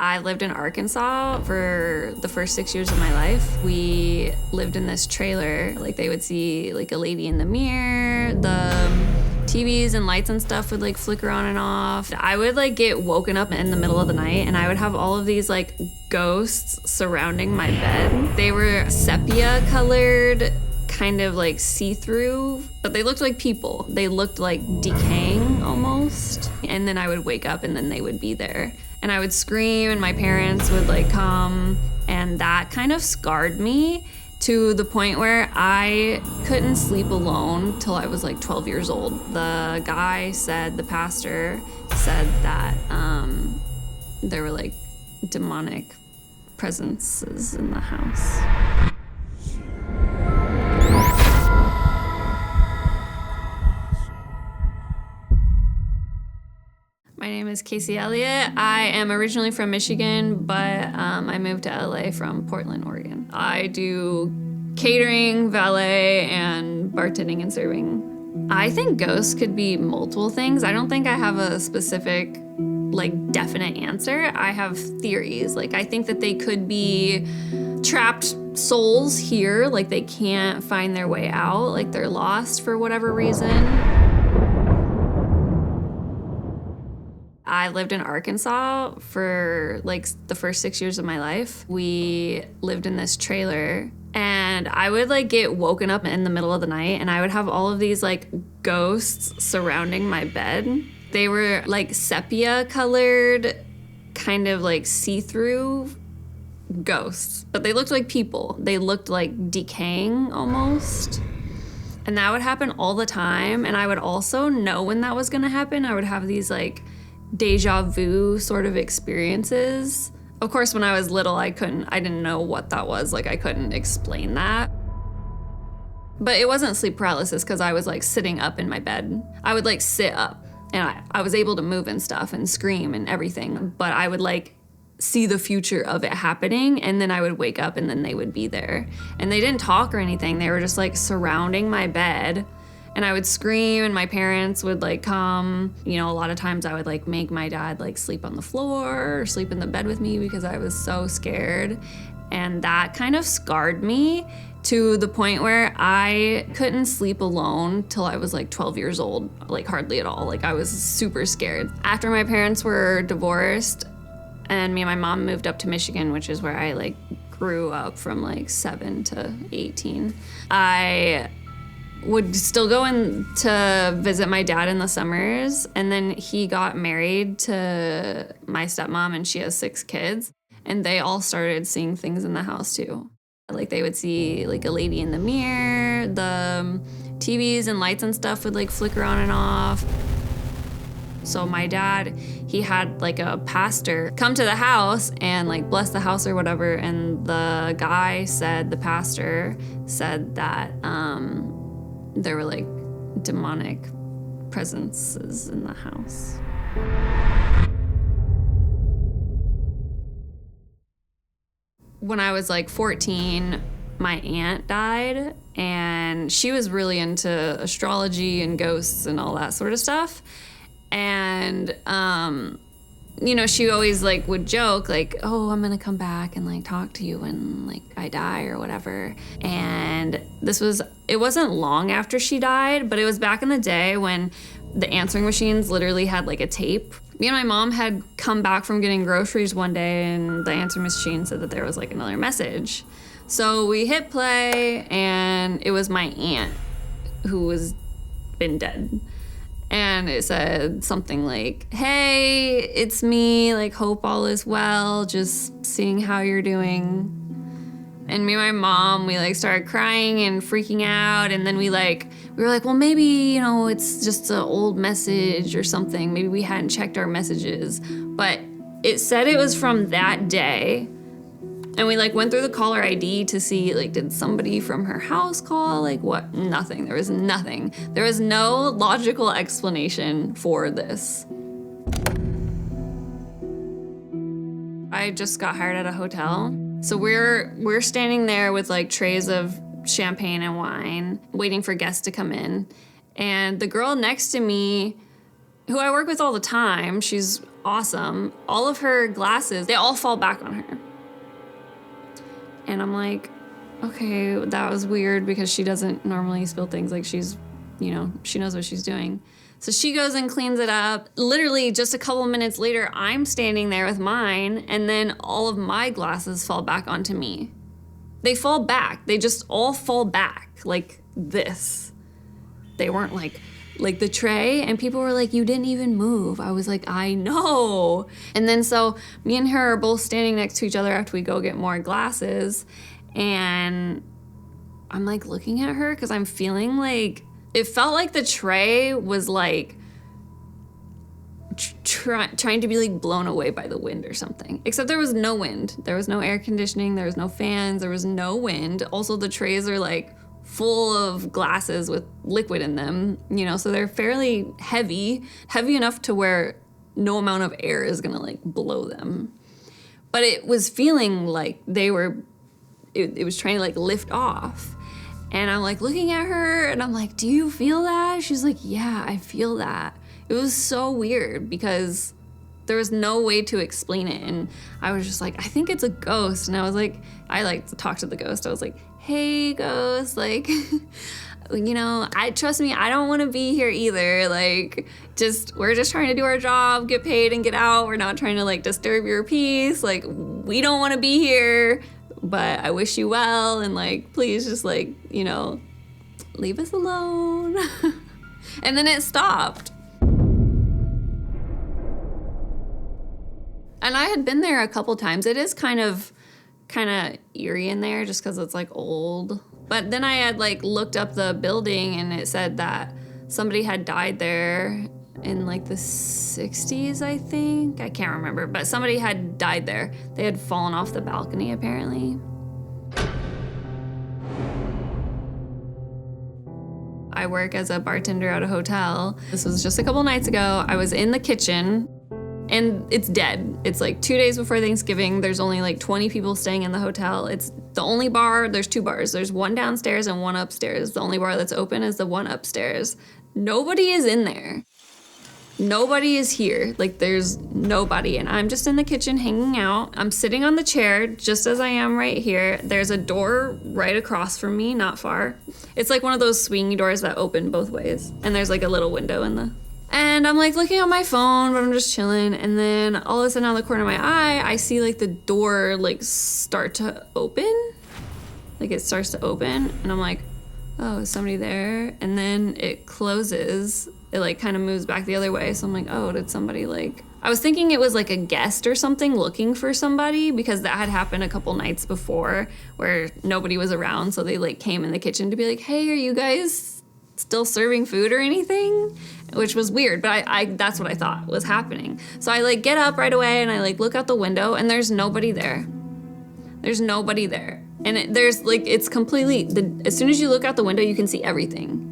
I lived in Arkansas for the first 6 years of my life. We lived in this trailer. Like, they would see like a lady in the mirror, the TVs and lights and stuff would like flicker on and off. I would like get woken up in the middle of the night and I would have all of these like ghosts surrounding my bed. They were sepia colored, kind of like see-through, but they looked like people. They looked like decaying almost. And then I would wake up and then they would be there. And I would scream and my parents would like come, and that kind of scarred me to the point where I couldn't sleep alone till I was like 12 years old. The guy said, the pastor said that there were like demonic presences in the house. My name is Casey Elliott. I am originally from Michigan, but I moved to LA from Portland, Oregon. I do catering, valet, and bartending and serving. I think ghosts could be multiple things. I don't think I have a specific, like, definite answer. I have theories. Like, I think that they could be trapped souls here, like they can't find their way out, like they're lost for whatever reason. I lived in Arkansas for like the first 6 years of my life. We lived in this trailer and I would like get woken up in the middle of the night and I would have all of these like ghosts surrounding my bed. They were like sepia colored, kind of like see-through ghosts, but they looked like people. They looked like decaying almost. And that would happen all the time. And I would also know when that was gonna happen. I would have these like deja vu sort of experiences. Of course, when I was little, I didn't know what that was. Like, I couldn't explain that. But it wasn't sleep paralysis because I was like sitting up in my bed. I would like sit up and I was able to move and stuff and scream and everything, but I would like see the future of it happening and then I would wake up and then they would be there. And they didn't talk or anything. They were just like surrounding my bed. And I would scream and my parents would like come. You know, a lot of times I would like make my dad like sleep on the floor or sleep in the bed with me because I was so scared. And that kind of scarred me to the point where I couldn't sleep alone till I was like 12 years old, like hardly at all. Like I was super scared. After my parents were divorced and me and my mom moved up to Michigan, which is where I like grew up from like 7 to 18, I would still go in to visit my dad in the summers. And then he got married to my stepmom and she has 6 kids. And they all started seeing things in the house too. Like they would see like a lady in the mirror, the TVs and lights and stuff would like flicker on and off. So my dad, he had like a pastor come to the house and like bless the house or whatever. And the guy said, the pastor said that, there were like demonic presences in the house. When I was like 14, my aunt died and she was really into astrology and ghosts and all that sort of stuff. And, you know, she always like would joke like, oh, I'm gonna come back and like talk to you when like I die or whatever. And it wasn't long after she died, but it was back in the day when the answering machines literally had like a tape. Me and my mom had come back from getting groceries one day and the answering machine said that there was like another message. So we hit play and it was my aunt who was been dead. And it said something like, hey, it's me, like, hope all is well, just seeing how you're doing. And me and my mom, we like started crying and freaking out. And then we were like, well, maybe, you know, it's just an old message or something. Maybe we hadn't checked our messages. But it said it was from that day. And we like went through the caller ID to see like, did somebody from her house call? Like what? Nothing. There was nothing. There was no logical explanation for this. I just got hired at a hotel. So we're standing there with like trays of champagne and wine, waiting for guests to come in. And the girl next to me, who I work with all the time, she's awesome. All of her glasses, they all fall back on her. And I'm like, okay, that was weird because she doesn't normally spill things. Like she's, she knows what she's doing. So she goes and cleans it up. Literally just a couple minutes later, I'm standing there with mine, and then all of my glasses fall back onto me. They fall back. They just all fall back like this. They weren't like the tray, and people were like, you didn't even move. I was like, I know. And then so me and her are both standing next to each other after we go get more glasses, and I'm like looking at her because I'm feeling like, it felt like the tray was like trying to be like blown away by the wind or something. Except there was no wind. There was no air conditioning. There was no fans. There was no wind. Also, the trays are like full of glasses with liquid in them, so they're fairly heavy enough to where no amount of air is gonna like blow them. But it was feeling like it was trying to like lift off. And I'm like looking at her and I'm like, do you feel that? She's like, yeah, I feel that. It was so weird because there was no way to explain it. And I was just like, I think it's a ghost. And I was like, I like to talk to the ghost. I was like, hey, ghost, like, trust me, I don't want to be here either. Like, we're just trying to do our job, get paid and get out. We're not trying to like disturb your peace. Like, we don't want to be here, but I wish you well. And like, please just like, leave us alone. And then it stopped. And I had been there a couple times. It is kind of eerie in there just because it's like old. But then I had like looked up the building and it said that somebody had died there in like the 60s, I think. I can't remember, but somebody had died there. They had fallen off the balcony apparently. I work as a bartender at a hotel. This was just a couple nights ago. I was in the kitchen. And it's dead. It's like 2 days before Thanksgiving. There's only like 20 people staying in the hotel. It's the only bar, there's 2 bars. There's one downstairs and one upstairs. The only bar that's open is the one upstairs. Nobody is in there. Nobody is here. Like there's nobody. And I'm just in the kitchen hanging out. I'm sitting on the chair just as I am right here. There's a door right across from me, not far. It's like one of those swinging doors that open both ways. And there's like a little window in the... And I'm like looking at my phone, but I'm just chilling. And then all of a sudden out of the corner of my eye, I see like the door like start to open. Like it starts to open and I'm like, oh, is somebody there? And then it closes. It like kind of moves back the other way. So I'm like, oh, did somebody like... I was thinking it was like a guest or something looking for somebody because that had happened a couple nights before where nobody was around. So they like came in the kitchen to be like, hey, are you guys still serving food or anything? Which was weird, but I that's what I thought was happening. So I like get up right away and I like look out the window and there's nobody there. There's nobody there. And there's like, it's completely, as soon as you look out the window, you can see everything.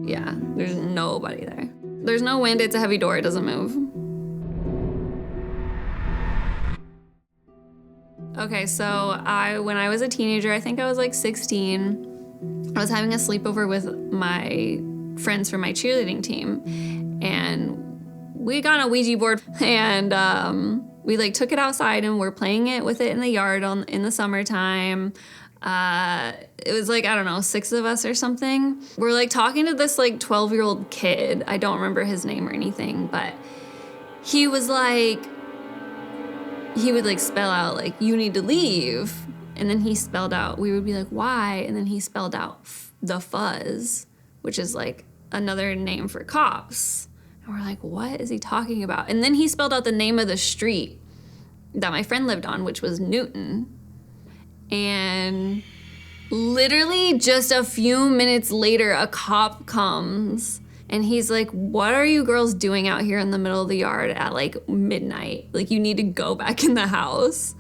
Yeah, there's nobody there. There's no wind, it's a heavy door, it doesn't move. Okay, so when I was a teenager, I think I was like 16, I was having a sleepover with my friends from my cheerleading team, and we got on a Ouija board and we like took it outside and we're playing it with it in the yard in the summertime. It was like, I don't know, 6 of us or something. We're like talking to this like 12-year-old kid. I don't remember his name or anything, but he was like, he would like spell out like, you need to leave. And then he spelled out, we would be like, why? And then he spelled out the fuzz, which is like another name for cops. And we're like, what is he talking about? And then he spelled out the name of the street that my friend lived on, which was Newton. And literally just a few minutes later, a cop comes and he's like, what are you girls doing out here in the middle of the yard at like midnight? Like, you need to go back in the house.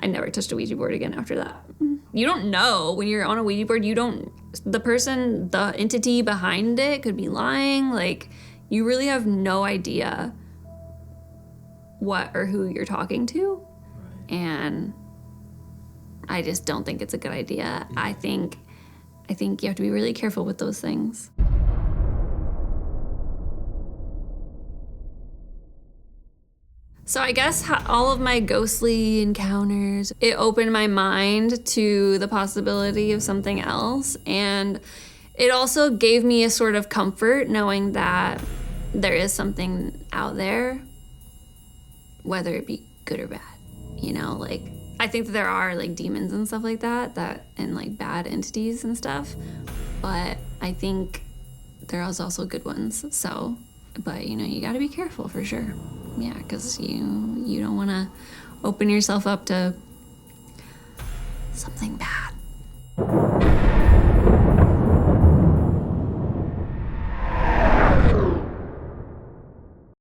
I never touched a Ouija board again after that. You don't know when you're on a Ouija board, the entity behind it could be lying. Like, you really have no idea what or who you're talking to. Right. And I just don't think it's a good idea. I think you have to be really careful with those things. So I guess all of my ghostly encounters, it opened my mind to the possibility of something else. And it also gave me a sort of comfort knowing that there is something out there, whether it be good or bad. You know, like, I think that there are like demons and stuff like that and like bad entities and stuff. But I think there is also good ones. So, but you know, you got to be careful for sure. Yeah, because you don't want to open yourself up to something bad.